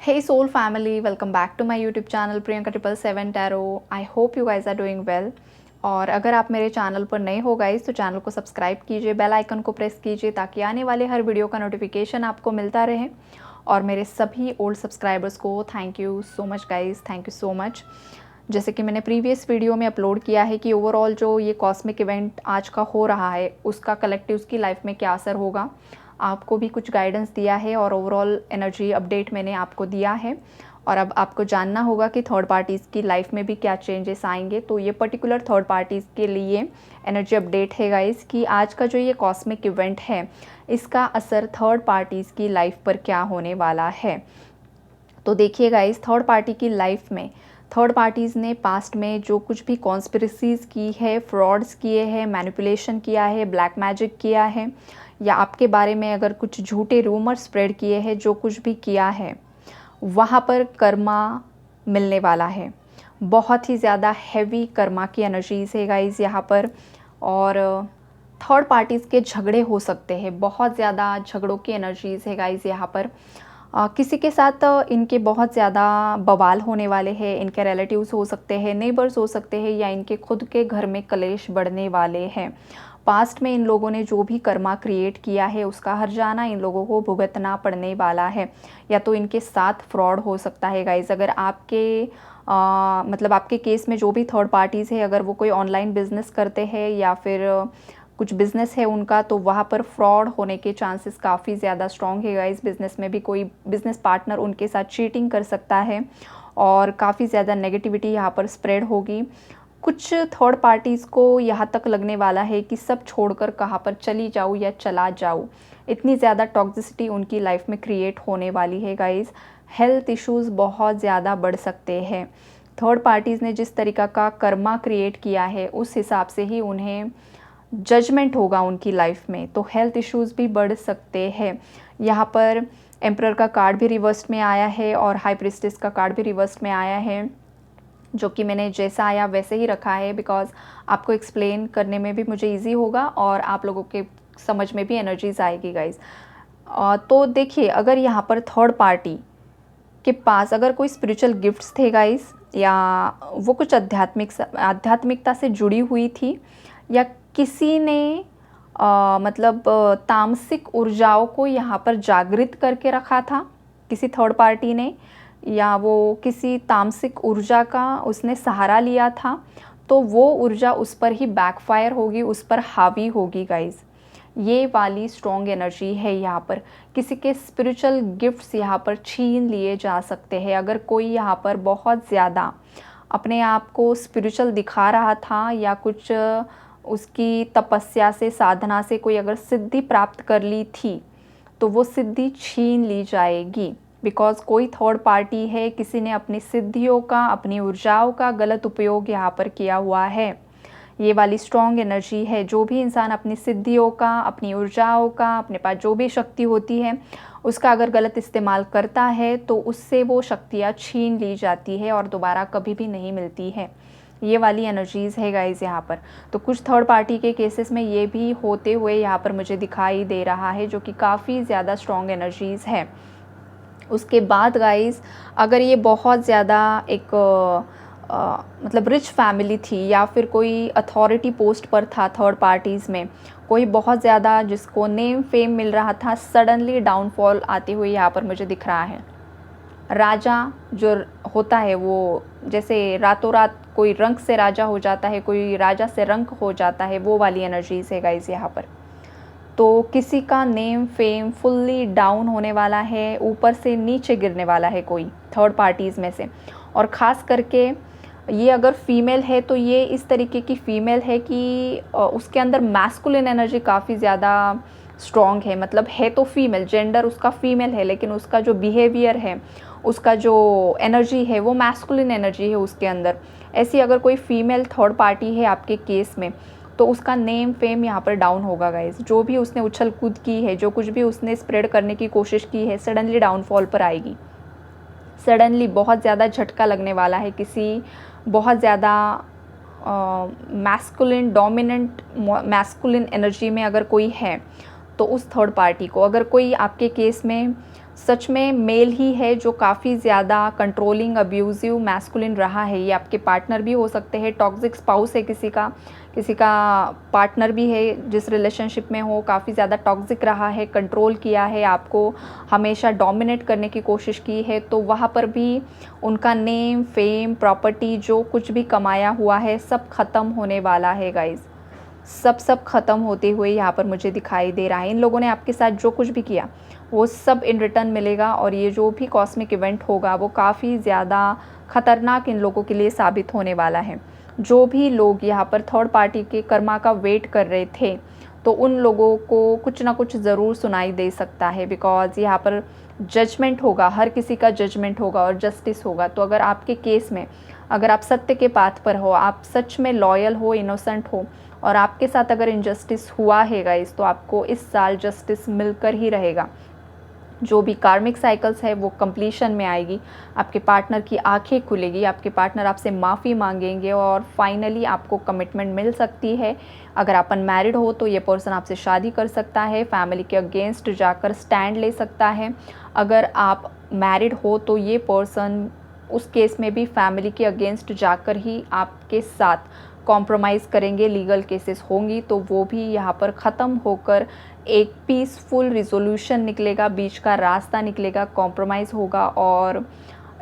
Hey soul family, welcome back to my YouTube channel Priyanka 777 Tarot. I hope you guys are doing well. और अगर आप मेरे channel पर नए हो गाइस तो चैनल को सब्सक्राइब कीजिए, बेल आइकन को प्रेस कीजिए ताकि आने वाले हर वीडियो का नोटिफिकेशन आपको मिलता रहे। और मेरे सभी ओल्ड सब्सक्राइबर्स को thank you so much guys, thank you so much. जैसे कि मैंने प्रीवियस वीडियो में अपलोड किया है कि ओवरऑल जो ये कॉस्मिक इवेंट आज का हो रहा है उसका कलेक्टिव्स की लाइफ में क्या असर होगा, आपको भी कुछ गाइडेंस दिया है और ओवरऑल एनर्जी अपडेट मैंने आपको दिया है। और अब आपको जानना होगा कि थर्ड पार्टीज़ की लाइफ में भी क्या चेंजेस आएंगे। तो ये पर्टिकुलर थर्ड पार्टीज़ के लिए एनर्जी अपडेट है गाइस कि आज का जो ये कॉस्मिक इवेंट है इसका असर थर्ड पार्टीज़ की लाइफ पर क्या होने वाला है। तो देखिए गाइस, थर्ड पार्टी की लाइफ में थर्ड पार्टीज़ ने पास्ट में जो कुछ भी कॉन्स्पिरेसीज़ की है, फ्रॉड्स किए हैं, मैनिपुलेशन किया है, ब्लैक मैजिक किया है, या आपके बारे में अगर कुछ झूठे रूमर स्प्रेड किए हैं, जो कुछ भी किया है वहाँ पर कर्मा मिलने वाला है। बहुत ही ज़्यादा हैवी कर्मा की एनर्जीज़ है गाइस यहाँ पर। और थर्ड पार्टीज़ के झगड़े हो सकते हैं, बहुत ज़्यादा झगड़ों की एनर्जीज़ है गाइस यहाँ पर। किसी के साथ इनके बहुत ज़्यादा बवाल होने वाले हैं, इनके रिलेटिव्स हो सकते हैं, नेबर्स हो सकते हैं, या इनके खुद के घर में कलेश बढ़ने वाले हैं। पास्ट में इन लोगों ने जो भी कर्मा क्रिएट किया है उसका हर्जाना इन लोगों को भुगतना पड़ने वाला है, या तो इनके साथ फ्रॉड हो सकता है गाइज। अगर आपके मतलब आपके केस में जो भी थर्ड पार्टीज़ है, अगर वो कोई ऑनलाइन बिजनेस करते हैं या फिर कुछ बिज़नेस है उनका, तो वहाँ पर फ्रॉड होने के चांसेस काफ़ी ज़्यादा स्ट्रॉन्ग है गाइस। बिज़नेस में भी कोई बिज़नेस पार्टनर उनके साथ चीटिंग कर सकता है और काफ़ी ज़्यादा नेगेटिविटी यहाँ पर स्प्रेड होगी। कुछ थर्ड पार्टीज़ को यहाँ तक लगने वाला है कि सब छोड़कर कहाँ पर चली जाऊँ या चला जाऊँ, इतनी ज़्यादा टॉक्सिसिटी उनकी लाइफ में क्रिएट होने वाली है गाइस। हेल्थ इश्यूज़ बहुत ज़्यादा बढ़ सकते हैं। थर्ड पार्टीज़ ने जिस तरीक़ा का कर्मा क्रिएट किया है उस हिसाब से ही उन्हें जजमेंट होगा उनकी लाइफ में, तो हेल्थ इश्यूज़ भी बढ़ सकते हैं। यहाँ पर एम्परर का कार्ड भी रिवर्स में आया है और हाई प्रिस्टेस का कार्ड भी रिवर्स में आया है, जो कि मैंने जैसा आया वैसे ही रखा है बिकॉज आपको एक्सप्लेन करने में भी मुझे इजी होगा और आप लोगों के समझ में भी एनर्जीज आएगी गाइज। तो देखिए, अगर यहाँ पर थर्ड पार्टी के पास अगर कोई स्पिरिचुअल गिफ्ट्स थे गाइज, या वो कुछ आध्यात्मिकता से जुड़ी हुई थी, या किसी ने मतलब तामसिक ऊर्जाओं को यहाँ पर जागृत करके रखा था किसी थर्ड पार्टी ने, या वो किसी तामसिक ऊर्जा का उसने सहारा लिया था, तो वो ऊर्जा उस पर ही बैकफायर होगी, उस पर हावी होगी गाइज। ये वाली स्ट्रॉन्ग एनर्जी है यहाँ पर। किसी के स्पिरिचुअल गिफ्ट्स यहाँ पर छीन लिए जा सकते हैं। अगर कोई यहाँ पर बहुत ज़्यादा अपने आप को स्पिरिचुअल दिखा रहा था या कुछ उसकी तपस्या से, साधना से कोई अगर सिद्धि प्राप्त कर ली थी, तो वो सिद्धि छीन ली जाएगी बिकॉज कोई थर्ड पार्टी है, किसी ने अपनी सिद्धियों का, अपनी ऊर्जाओं का गलत उपयोग यहाँ पर किया हुआ है। ये वाली स्ट्रॉन्ग एनर्जी है। जो भी इंसान अपनी सिद्धियों का, अपनी ऊर्जाओं का, अपने पास जो भी शक्ति होती है उसका अगर गलत इस्तेमाल करता है तो उससे वो शक्तियाँ छीन ली जाती है और दोबारा कभी भी नहीं मिलती है। ये वाली एनर्जीज़ है गाइज़ यहाँ पर। तो कुछ थर्ड पार्टी के केसेस में ये भी होते हुए यहाँ पर मुझे दिखाई दे रहा है, जो कि काफ़ी ज़्यादा स्ट्रॉन्ग एनर्जीज़ है। उसके बाद गाइज़, अगर ये बहुत ज़्यादा एक मतलब रिच फैमिली थी या फिर कोई अथॉरिटी पोस्ट पर था थर्ड पार्टीज़ में, कोई बहुत ज़्यादा जिसको नेम फेम मिल रहा था, सडनली डाउनफॉल आते हुए यहाँ पर मुझे दिख रहा है। राजा जो होता है वो जैसे रातों रात कोई रंक से राजा हो जाता है, कोई राजा से रंक हो जाता है, वो वाली एनर्जीज है गाइस यहाँ पर। तो किसी का नेम फेम फुल्ली डाउन होने वाला है, ऊपर से नीचे गिरने वाला है कोई थर्ड पार्टीज़ में से। और ख़ास करके ये अगर फीमेल है तो ये इस तरीके की फ़ीमेल है कि उसके अंदर मैस्कुलिन एनर्जी काफ़ी ज़्यादा स्ट्रॉन्ग है। मतलब है तो फीमेल, जेंडर उसका फीमेल है, लेकिन उसका जो बिहेवियर है, उसका जो एनर्जी है वो मैस्कुलिन एनर्जी है उसके अंदर। ऐसी अगर कोई फीमेल थर्ड पार्टी है आपके केस में, तो उसका नेम फेम यहाँ पर डाउन होगा गाइज। जो भी उसने उछल कूद की है, जो कुछ भी उसने स्प्रेड करने की कोशिश की है, सडनली डाउनफॉल पर आएगी। सडनली बहुत ज़्यादा झटका लगने वाला है। किसी बहुत ज़्यादा मैस्कुलिन, डोमिनेंट मैस्कुलिन एनर्जी में अगर कोई है तो उस थर्ड पार्टी को, अगर कोई आपके केस में सच में मेल ही है जो काफ़ी ज़्यादा कंट्रोलिंग, अब्यूज़िव, मैस्कुलिन रहा है, ये आपके पार्टनर भी हो सकते हैं, टॉक्सिक स्पाउस है किसी का पार्टनर भी है जिस रिलेशनशिप में हो, काफ़ी ज़्यादा टॉक्सिक रहा है, कंट्रोल किया है, आपको हमेशा डोमिनेट करने की कोशिश की है, तो वहाँ पर भी उनका नेम, फेम, प्रॉपर्टी जो कुछ भी कमाया हुआ है सब ख़त्म होने वाला है गाइज़। सब ख़त्म होते हुए यहाँ पर मुझे दिखाई दे रहा है। इन लोगों ने आपके साथ जो कुछ भी किया वो सब इन रिटर्न मिलेगा, और ये जो भी कॉस्मिक इवेंट होगा वो काफ़ी ज़्यादा ख़तरनाक इन लोगों के लिए साबित होने वाला है। जो भी लोग यहाँ पर थर्ड पार्टी के कर्मा का वेट कर रहे थे, तो उन लोगों को कुछ ना कुछ ज़रूर सुनाई दे सकता है, बिकॉज़ यहाँ पर जजमेंट होगा, हर किसी का जजमेंट होगा और जस्टिस होगा। तो अगर आपके केस में अगर आप सत्य के पाथ पर हो, आप सच में लॉयल हो, इनोसेंट हो, और आपके साथ अगर इनजस्टिस हुआ है गाइस, तो आपको इस साल जस्टिस मिलकर ही रहेगा। जो भी कार्मिक साइकिल्स है वो कंप्लीशन में आएगी, आपके पार्टनर की आंखें खुलेगी, आपके पार्टनर आपसे माफ़ी मांगेंगे और फाइनली आपको कमिटमेंट मिल सकती है। अगर आप अनमैरिड हो तो ये पर्सन आपसे शादी कर सकता है, फैमिली के अगेंस्ट जाकर स्टैंड ले सकता है। अगर आप मैरिड हो तो ये पर्सन उस केस में भी फैमिली के अगेंस्ट जाकर ही आपके साथ कॉम्प्रोमाइज़ करेंगे, लीगल केसेस होंगी तो वो भी यहाँ पर ख़त्म होकर एक पीसफुल रिजोल्यूशन निकलेगा, बीच का रास्ता निकलेगा, कॉम्प्रोमाइज़ होगा और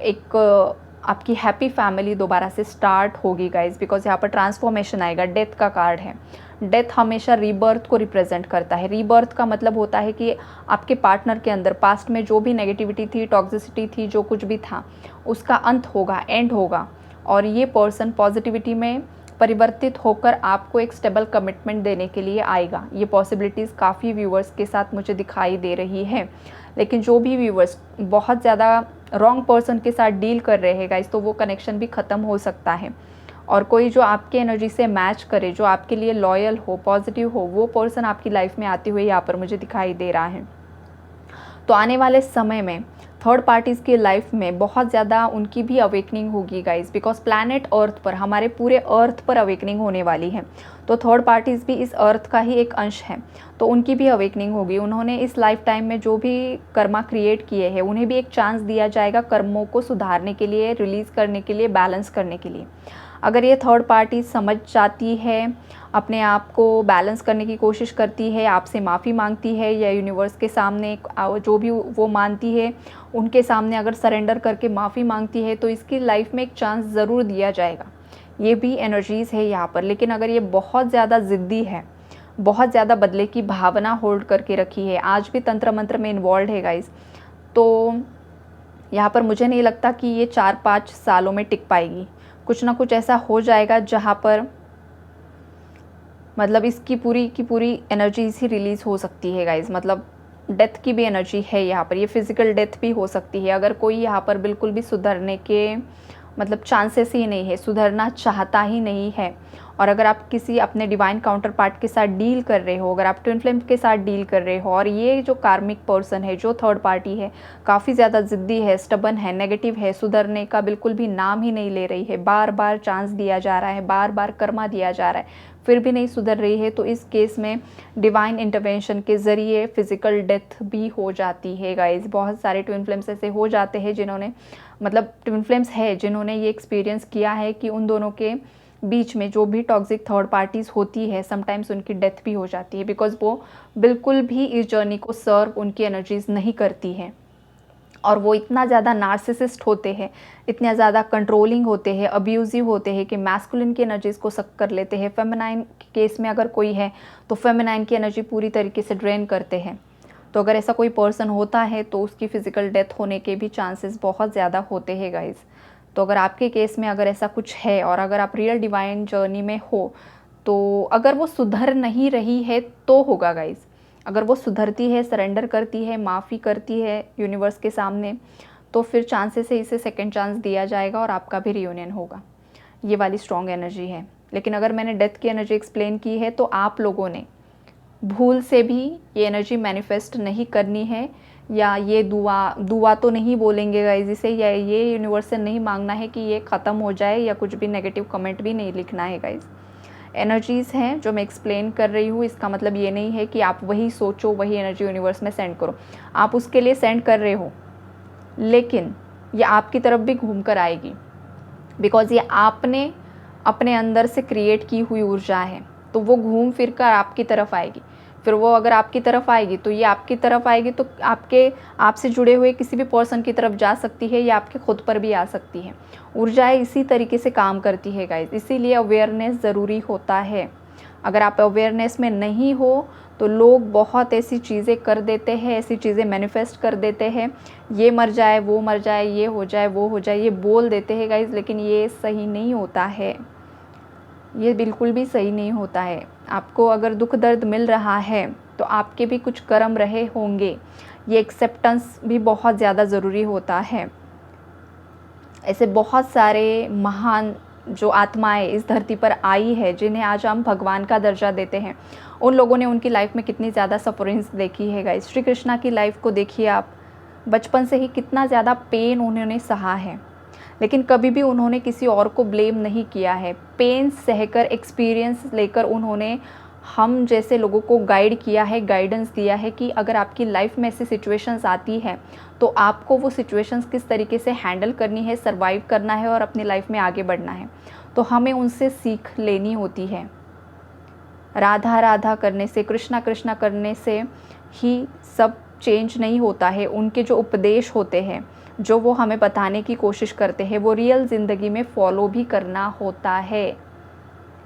एक आपकी हैप्पी फैमिली दोबारा से स्टार्ट होगी गाइज। बिकॉज यहाँ पर ट्रांसफॉर्मेशन आएगा, डेथ का कार्ड है। डेथ हमेशा रीबर्थ को रिप्रेजेंट करता है। रीबर्थ का मतलब होता है कि आपके पार्टनर के अंदर पास्ट में जो भी नेगेटिविटी थी, टॉक्सिसिटी थी, जो कुछ भी था, उसका अंत होगा, एंड होगा, और ये पर्सन पॉजिटिविटी में परिवर्तित होकर आपको एक स्टेबल कमिटमेंट देने के लिए आएगा। ये पॉसिबिलिटीज़ काफ़ी व्यूवर्स के साथ मुझे दिखाई दे रही है। लेकिन जो भी व्यूवर्स बहुत ज़्यादा रॉन्ग पर्सन के साथ डील कर रहे हैं गाइस, तो वो कनेक्शन भी ख़त्म हो सकता है, और कोई जो आपके एनर्जी से मैच करे, जो आपके लिए लॉयल हो, पॉजिटिव हो, वो पर्सन आपकी लाइफ में आते हुए यहाँ पर मुझे दिखाई दे रहा है। तो आने वाले समय में थर्ड पार्टीज़ की लाइफ में बहुत ज़्यादा उनकी भी अवेकनिंग होगी गाइस, बिकॉज प्लैनेट अर्थ पर, हमारे पूरे अर्थ पर अवेकनिंग होने वाली है। तो थर्ड पार्टीज़ भी इस अर्थ का ही एक अंश है, तो उनकी भी अवेकनिंग होगी। उन्होंने इस लाइफ टाइम में जो भी कर्मा क्रिएट किए हैं, उन्हें भी एक चांस दिया जाएगा कर्मों को सुधारने के लिए, रिलीज़ करने के लिए, बैलेंस करने के लिए। अगर ये थर्ड पार्टी समझ जाती है, अपने आप को बैलेंस करने की कोशिश करती है, आपसे माफ़ी मांगती है, या यूनिवर्स के सामने जो भी वो मानती है उनके सामने अगर सरेंडर करके माफ़ी मांगती है, तो इसकी लाइफ में एक चांस ज़रूर दिया जाएगा। ये भी एनर्जीज़ है यहाँ पर। लेकिन अगर ये बहुत ज़्यादा ज़िद्दी है, बहुत ज़्यादा बदले की भावना होल्ड करके रखी है, आज भी तंत्र मंत्र में इन्वॉल्व है गाइस, तो यहाँ पर मुझे नहीं लगता कि ये 4-5 सालों में टिक पाएगी। कुछ ना कुछ ऐसा हो जाएगा जहाँ पर मतलब इसकी पूरी की पूरी एनर्जीज ही रिलीज़ हो सकती है गाइज। मतलब डेथ की भी एनर्जी है यहाँ पर, ये फिज़िकल डेथ भी हो सकती है। अगर कोई यहाँ पर बिल्कुल भी सुधरने के मतलब चांसेस ही नहीं है, सुधरना चाहता ही नहीं है, और अगर आप किसी अपने डिवाइन काउंटर पार्ट के साथ डील कर रहे हो, अगर आप ट्विन फ्लेम के साथ डील कर रहे हो, और ये जो कार्मिक पर्सन है, जो थर्ड पार्टी है, काफ़ी ज़्यादा ज़िद्दी है, स्टबन है, नेगेटिव है, सुधरने का बिल्कुल भी नाम ही नहीं ले रही है, बार बार चांस दिया जा रहा है, बार बार कर्मा दिया जा रहा है, फिर भी नहीं सुधर रही है, तो इस केस में डिवाइन इंटरवेंशन के ज़रिए फिज़िकल डेथ भी हो जाती है गाइज। बहुत सारे ट्विन फ्लेम्स ऐसे हो जाते हैं जिन्होंने मतलब ट्विन फ्लेम्स है जिन्होंने ये एक्सपीरियंस किया है कि उन दोनों के बीच में जो भी टॉक्सिक थर्ड पार्टीज़ होती है, समटाइम्स उनकी डेथ भी हो जाती है, बिकॉज वो बिल्कुल भी इस जर्नी को सर्व उनकी एनर्जीज़ नहीं करती है, और वो इतना ज़्यादा नार्सिसिस्ट होते हैं, इतने ज़्यादा कंट्रोलिंग होते हैं, अब्यूज़िव होते हैं कि मैस्कुलिन की एनर्जीज़ को सक कर लेते हैं। फेमिनाइन केस में अगर कोई है तो फेमिनाइन की एनर्जी पूरी तरीके से ड्रेन करते हैं। तो अगर ऐसा कोई पर्सन होता है तो उसकी फ़िज़िकल डेथ होने के भी चांसेस बहुत ज़्यादा होते हैं गाइज़। तो अगर आपके केस में अगर ऐसा कुछ है, और अगर आप रियल डिवाइन जर्नी में हो, तो अगर वो सुधर नहीं रही है तो होगा गाइज़। अगर वो सुधरती है, सरेंडर करती है, माफ़ी करती है यूनिवर्स के सामने, तो फिर चांसेस है इसे सेकंड चांस दिया जाएगा और आपका भी रियूनियन होगा। ये वाली स्ट्रॉन्ग एनर्जी है। लेकिन अगर मैंने डेथ की एनर्जी एक्सप्लेन की है, तो आप लोगों ने भूल से भी ये एनर्जी मैनिफेस्ट नहीं करनी है, या ये दुआ तो नहीं बोलेंगे गाइज इसे, या ये यूनिवर्स से नहीं मांगना है कि ये ख़त्म हो जाए, या कुछ भी नेगेटिव कमेंट भी नहीं लिखना है गाइज। एनर्जीज़ हैं जो मैं एक्सप्लेन कर रही हूँ, इसका मतलब ये नहीं है कि आप वही सोचो, वही एनर्जी यूनिवर्स में सेंड करो। आप उसके लिए सेंड कर रहे हो, लेकिन ये आपकी तरफ भी घूम कर आएगी, बिकॉज़ ये आपने अपने अंदर से क्रिएट की हुई ऊर्जा है, तो वो घूम फिर कर आपकी तरफ आएगी। फिर वो अगर आपकी तरफ आएगी तो ये आपकी तरफ आएगी, तो आपसे जुड़े हुए किसी भी पर्सन की तरफ जा सकती है, या आपके खुद पर भी आ सकती है। ऊर्जाएं इसी तरीके से काम करती है गाइस, इसीलिए अवेयरनेस ज़रूरी होता है। अगर आप अवेयरनेस में नहीं हो तो लोग बहुत ऐसी चीज़ें कर देते हैं, ऐसी चीज़ें मैनिफेस्ट कर देते हैं, ये मर जाए, वो मर जाए, ये हो जाए, वो हो जाए, ये बोल देते हैं गाइस, लेकिन ये सही नहीं होता है। ये बिल्कुल भी सही नहीं होता है। आपको अगर दुख दर्द मिल रहा है तो आपके भी कुछ कर्म रहे होंगे। ये एक्सेप्टेंस भी बहुत ज़्यादा ज़रूरी होता है। ऐसे बहुत सारे महान जो आत्माएं इस धरती पर आई है, जिन्हें आज हम भगवान का दर्जा देते हैं, उन लोगों ने उनकी लाइफ में कितनी ज़्यादा सफरिंग्स देखी है गाइस। श्री कृष्णा की लाइफ को देखिए आप, बचपन से ही कितना ज़्यादा पेन उन्होंने सहा है, लेकिन कभी भी उन्होंने किसी और को ब्लेम नहीं किया है। पेन सहकर, एक्सपीरियंस लेकर उन्होंने हम जैसे लोगों को गाइड किया है, गाइडेंस दिया है कि अगर आपकी लाइफ में ऐसी सिचुएशंस आती है तो आपको वो सिचुएशंस किस तरीके से हैंडल करनी है, सर्वाइव करना है और अपनी लाइफ में आगे बढ़ना है। तो हमें उनसे सीख लेनी होती है। राधा राधा करने से, कृष्णा कृष्णा करने से ही सब चेंज नहीं होता है। उनके जो उपदेश होते हैं, जो वो हमें बताने की कोशिश करते हैं, वो रियल ज़िंदगी में फॉलो भी करना होता है।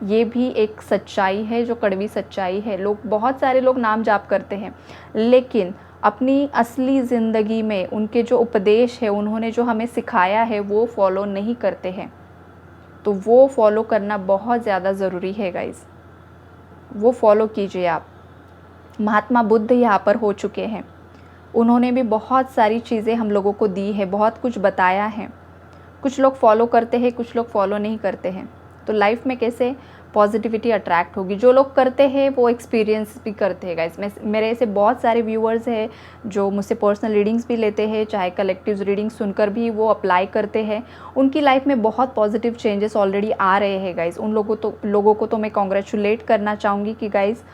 ये भी एक सच्चाई है, जो कड़वी सच्चाई है। बहुत सारे लोग नाम जाप करते हैं, लेकिन अपनी असली ज़िंदगी में उनके जो उपदेश है, उन्होंने जो हमें सिखाया है, वो फॉलो नहीं करते हैं। तो वो फॉलो करना बहुत ज़्यादा ज़रूरी है गाइज़, वो फॉलो कीजिए आप। महात्मा बुद्ध यहाँ पर हो चुके हैं, उन्होंने भी बहुत सारी चीज़ें हम लोगों को दी है, बहुत कुछ बताया है। कुछ लोग फॉलो करते हैं, कुछ लोग फॉलो नहीं करते हैं। तो लाइफ में कैसे पॉजिटिविटी अट्रैक्ट होगी? जो लोग करते हैं वो एक्सपीरियंस भी करते हैं गाइस। मेरे ऐसे बहुत सारे व्यूअर्स हैं जो मुझसे पर्सनल रीडिंग्स भी लेते हैं, चाहे कलेक्टिव रीडिंग सुनकर भी वो अप्लाई करते हैं। उनकी लाइफ में बहुत पॉजिटिव चेंजेस ऑलरेडी आ रहे हैं गाइस। उन लोगों को तो मैं कॉन्ग्रेचुलेट करना चाहूँगी कि गाइस,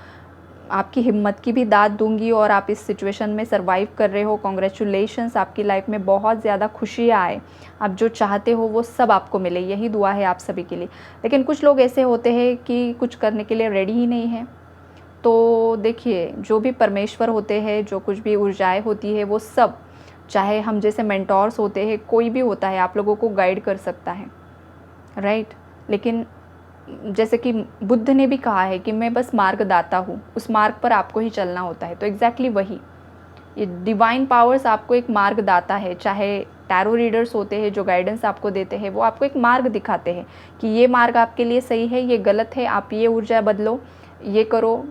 आपकी हिम्मत की भी दाद दूंगी और आप इस सिचुएशन में सर्वाइव कर रहे हो। कॉन्ग्रेचुलेशंस, आपकी लाइफ में बहुत ज़्यादा खुशियाँ आए, आप जो चाहते हो वो सब आपको मिले, यही दुआ है आप सभी के लिए। लेकिन कुछ लोग ऐसे होते हैं कि कुछ करने के लिए रेडी ही नहीं है। तो देखिए, जो भी परमेश्वर होते हैं, जो कुछ भी ऊर्जाएँ होती है, वो सब, चाहे हम जैसे मेंटोर्स होते हैं, कोई भी होता है, आप लोगों को गाइड कर सकता है, राइट। लेकिन जैसे कि बुद्ध ने भी कहा है कि मैं बस मार्गदाता हूँ, उस मार्ग पर आपको ही चलना होता है। तो एग्जैक्टली वही, ये डिवाइन पावर्स आपको एक मार्गदाता है। चाहे टैरो रीडर्स होते हैं जो गाइडेंस आपको देते हैं, वो आपको एक मार्ग दिखाते हैं कि ये मार्ग आपके लिए सही है, ये गलत है, आप ये ऊर्जा बदलो, ये करो।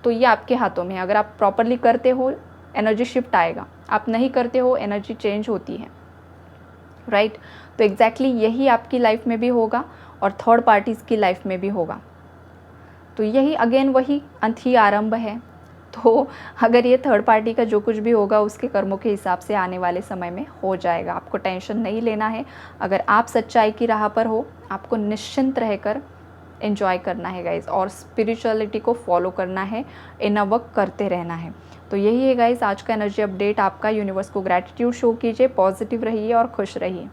तो ये आपके हाथों में है। अगर आप प्रॉपरली करते हो, एनर्जी शिफ्ट आएगा, आप नहीं करते हो, एनर्जी चेंज होती है, राइट। तो एग्जैक्टली यही आपकी लाइफ में भी होगा और थर्ड पार्टीज़ की लाइफ में भी होगा। तो यही अगेन वही अंत ही आरंभ है। तो अगर ये थर्ड पार्टी का जो कुछ भी होगा, उसके कर्मों के हिसाब से आने वाले समय में हो जाएगा। आपको टेंशन नहीं लेना है। अगर आप सच्चाई की राह पर हो, आपको निश्चिंत रहकर एंजॉय करना है गाइज़, और स्पिरिचुअलिटी को फॉलो करना है, इनर वर्क करते रहना है। तो यही है गाइज़ आज का एनर्जी अपडेट आपका। यूनिवर्स को ग्रैटिट्यूड शो कीजिए, पॉजिटिव रहिए और खुश रहिए।